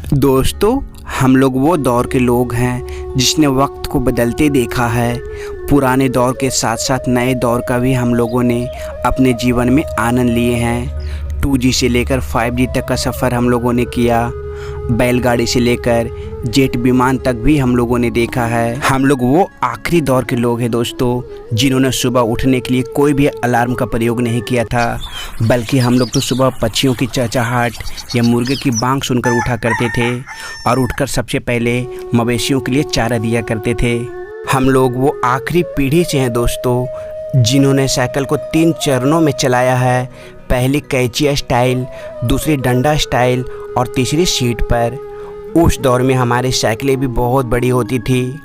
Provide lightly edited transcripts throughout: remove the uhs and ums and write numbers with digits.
दोस्तों, हम लोग वो दौर के लोग हैं जिसने वक्त को बदलते देखा है। पुराने दौर के साथ साथ नए दौर का भी हम लोगों ने अपने जीवन में आनंद लिए हैं। 2G से लेकर 5G तक का सफ़र हम लोगों ने किया। बैलगाड़ी से लेकर जेट विमान तक भी हम लोगों ने देखा है। हम लोग वो आखिरी दौर के लोग हैं दोस्तों, जिन्होंने सुबह उठने के लिए कोई भी अलार्म का प्रयोग नहीं किया था, बल्कि हम लोग तो सुबह पक्षियों की चहचहाहट या मुर्गे की बांग सुनकर उठा करते थे और उठकर सबसे पहले मवेशियों के लिए चारा दिया करते थे। हम लोग वो आखिरी पीढ़ी से हैं दोस्तों, जिन्होंने साइकिल को 3 चरणों में चलाया है। पहली कैंचिया स्टाइल, दूसरी डंडा स्टाइल और तीसरी सीट पर। उस दौर में हमारी साइकिलें भी बहुत बड़ी होती थी,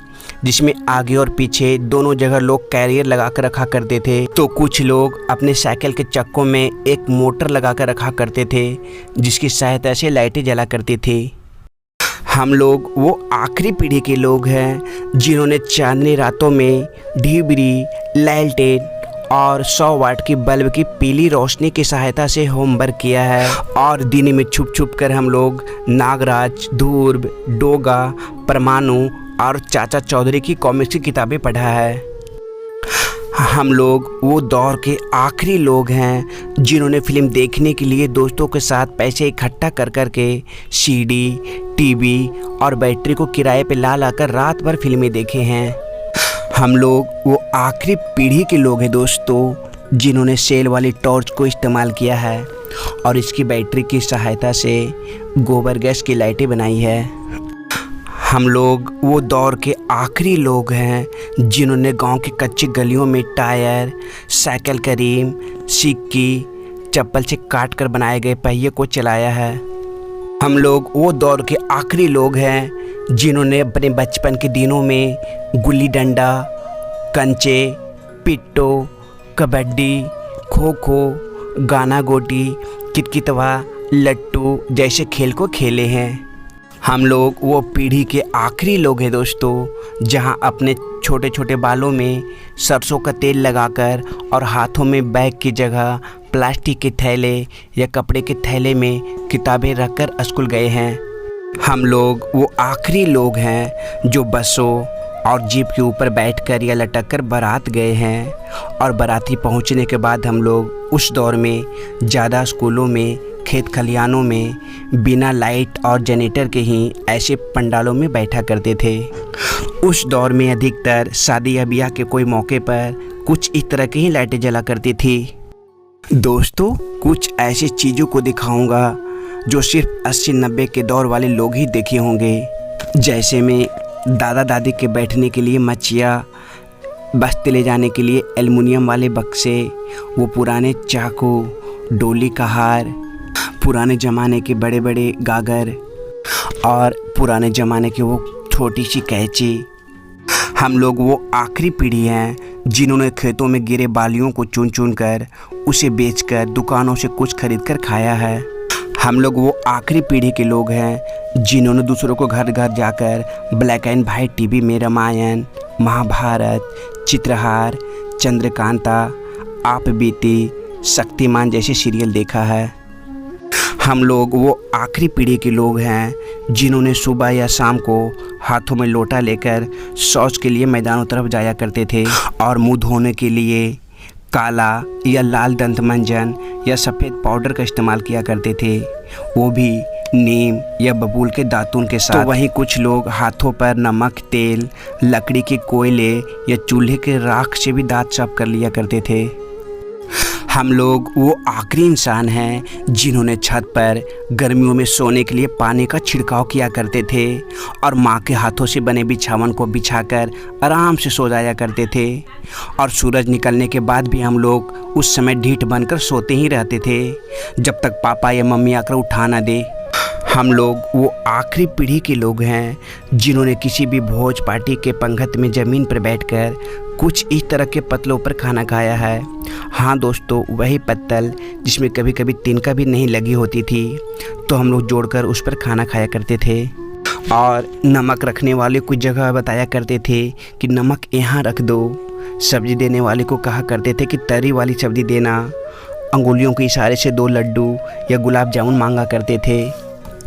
जिसमें आगे और पीछे दोनों जगह लोग कैरियर लगा कर रखा करते थे। तो कुछ लोग अपने साइकिल के चक्कों में एक मोटर लगा कर रखा करते थे, जिसकी सहायता से लाइटें जला करती थी। हम लोग वो आखिरी पीढ़ी के लोग हैं जिन्होंने चांदनी रातों में ढिबरी, लैलटेन और 100 वाट की बल्ब की पीली रोशनी की सहायता से होमवर्क किया है। और दिन में छुप छुप कर हम लोग नागराज, ध्रुव, डोगा, परमाणु और चाचा चौधरी की कॉमिक्स की किताबें पढ़ा है। हम लोग वो दौर के आखिरी लोग हैं जिन्होंने फ़िल्म देखने के लिए दोस्तों के साथ पैसे इकट्ठा कर कर के CD, TV और बैटरी को किराए पे ला कर रात भर फिल्में देखे हैं। हम लोग वो आखिरी पीढ़ी के लोग हैं दोस्तों, जिन्होंने सेल वाली टॉर्च को इस्तेमाल किया है और इसकी बैटरी की सहायता से गोबर गैस की लाइटें बनाई है। हम लोग वो दौर के आखिरी लोग हैं जिन्होंने गांव की कच्ची गलियों में टायर, साइकिल का रिम, सिक्की, चप्पल से काट कर बनाए गए पहिए को चलाया है। हम लोग वो दौर के आखिरी लोग हैं जिन्होंने अपने बचपन के दिनों में गुल्ली डंडा, कंचे, पिट्टो, कबड्डी, खो खो, गाना गोटी, कितकितवा, लट्टू जैसे खेल को खेले हैं। हम लोग वो पीढ़ी के आखिरी लोग हैं दोस्तों, जहां अपने छोटे छोटे बालों में सरसों का तेल लगाकर और हाथों में बैग की जगह प्लास्टिक के थैले या कपड़े के थैले में किताबें रखकर स्कूल गए हैं। हम लोग वो आखिरी लोग हैं जो बसों और जीप के ऊपर बैठकर या लटक कर बारात गए हैं। और बाराती पहुंचने के बाद हम लोग उस दौर में ज़्यादा स्कूलों में, खेत खलिहानों में बिना लाइट और जनरेटर के ही ऐसे पंडालों में बैठा करते थे। उस दौर में अधिकतर शादी या ब्याह के कोई मौके पर कुछ इस तरह की ही लाइटें जला करती थी। दोस्तों, कुछ ऐसी चीज़ों को दिखाऊंगा जो सिर्फ 80-90 के दौर वाले लोग ही देखे होंगे, जैसे में दादा दादी के बैठने के लिए मचिया, बस्ते ले जाने के लिए एल्युमिनियम वाले बक्से, वो पुराने चाकू, डोली का हार, पुराने ज़माने के बड़े बड़े गागर और पुराने ज़माने की वो छोटी सी कैंची। हम लोग वो आखिरी पीढ़ी हैं जिन्होंने खेतों में गिरे बालियों को चुन चुन कर उसे बेचकर दुकानों से कुछ खरीद कर खाया है। हम लोग वो आखिरी पीढ़ी के लोग हैं जिन्होंने दूसरों को घर घर जाकर ब्लैक एंड वाइट TV में रामायण, महाभारत, चित्रहार, चंद्रकांता, आप बीती, शक्तिमान जैसे सीरियल देखा है। हम लोग वो आखिरी पीढ़ी के लोग हैं जिन्होंने सुबह या शाम को हाथों में लोटा लेकर शौच के लिए मैदानों तरफ जाया करते थे और मुंह धोने के लिए काला या लाल दंत मंजन या सफ़ेद पाउडर का इस्तेमाल किया करते थे, वो भी नीम या बबूल के दातून के साथ। तो वहीं कुछ लोग हाथों पर नमक, तेल, लकड़ी के कोयले या चूल्हे के राख से भी दांत साफ कर लिया करते थे। हम लोग वो आखिरी इंसान हैं जिन्होंने छत पर गर्मियों में सोने के लिए पानी का छिड़काव किया करते थे और माँ के हाथों से बने बिछावन को बिछाकर आराम से सो जाया करते थे। और सूरज निकलने के बाद भी हम लोग उस समय ढीठ बनकर सोते ही रहते थे जब तक पापा या मम्मी आकर उठा ना दे। हम लोग वो आखिरी पीढ़ी के लोग हैं जिन्होंने किसी भी भोज पार्टी के पंगत में ज़मीन पर बैठकर कुछ इस तरह के पत्तलों पर खाना खाया है। हाँ दोस्तों, वही पत्तल जिसमें कभी कभी तिनका भी नहीं लगी होती थी, तो हम लोग जोड़कर उस पर खाना खाया करते थे। और नमक रखने वाले कुछ जगह बताया करते थे कि नमक यहाँ रख दो। सब्ज़ी देने वाले को कहा करते थे कि तरी वाली सब्ज़ी देना। अंगुलियों के इशारे से 2 लड्डू या गुलाब जामुन मांगा करते थे।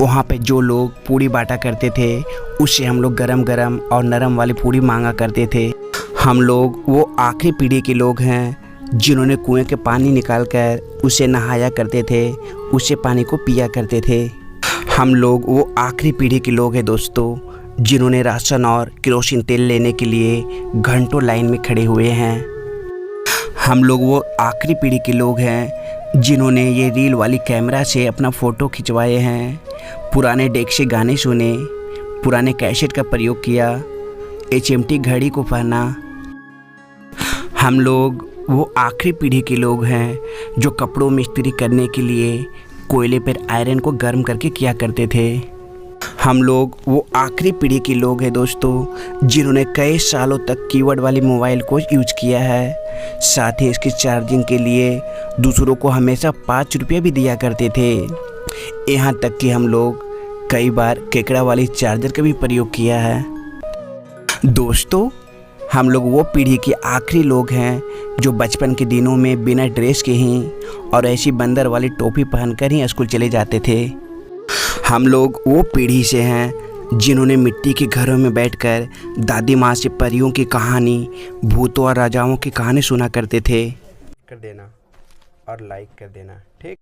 वहाँ पे जो लोग पूड़ी बांटा करते थे उससे हम लोग गरम गरम और नरम वाली पूड़ी मांगा करते थे। हम लोग वो आखिरी पीढ़ी के लोग हैं जिन्होंने कुएं के पानी निकाल कर उसे नहाया करते थे, उसे पानी को पिया करते थे। हम लोग वो आखिरी पीढ़ी के लोग हैं दोस्तों जिन्होंने राशन और केरोसिन तेल लेने के लिए घंटों लाइन में खड़े हुए हैं। हम लोग वो आखिरी पीढ़ी के लोग हैं जिन्होंने ये रील वाली कैमरा से अपना फ़ोटो खिंचवाए हैं, पुराने डेक से गाने सुने, पुराने कैसेट का प्रयोग किया, HMT घड़ी को पहना। हम लोग वो आखिरी पीढ़ी के लोग हैं जो कपड़ों में इस्त्री करने के लिए कोयले पर आयरन को गर्म करके किया करते थे। हम लोग वो आखिरी पीढ़ी के लोग हैं दोस्तों जिन्होंने कई सालों तक कीपैड वाली मोबाइल को यूज किया है, साथ ही इसकी चार्जिंग के लिए दूसरों को हमेशा 5 रुपये भी दिया करते थे। यहाँ तक कि हम लोग कई बार केकड़ा वाली चार्जर का भी प्रयोग किया है। दोस्तों हम लोग वो पीढ़ी के आखिरी लोग हैं जो बचपन के दिनों में बिना ड्रेस के ही और ऐसी बंदर वाली टोपी पहनकर ही स्कूल चले जाते थे। हम लोग वो पीढ़ी से हैं जिन्होंने मिट्टी के घरों में बैठकर दादी माँ से परियों की कहानी, भूतों और राजाओं की कहानी सुना करते थे। कर देना और लाइक कर देना, ठीक।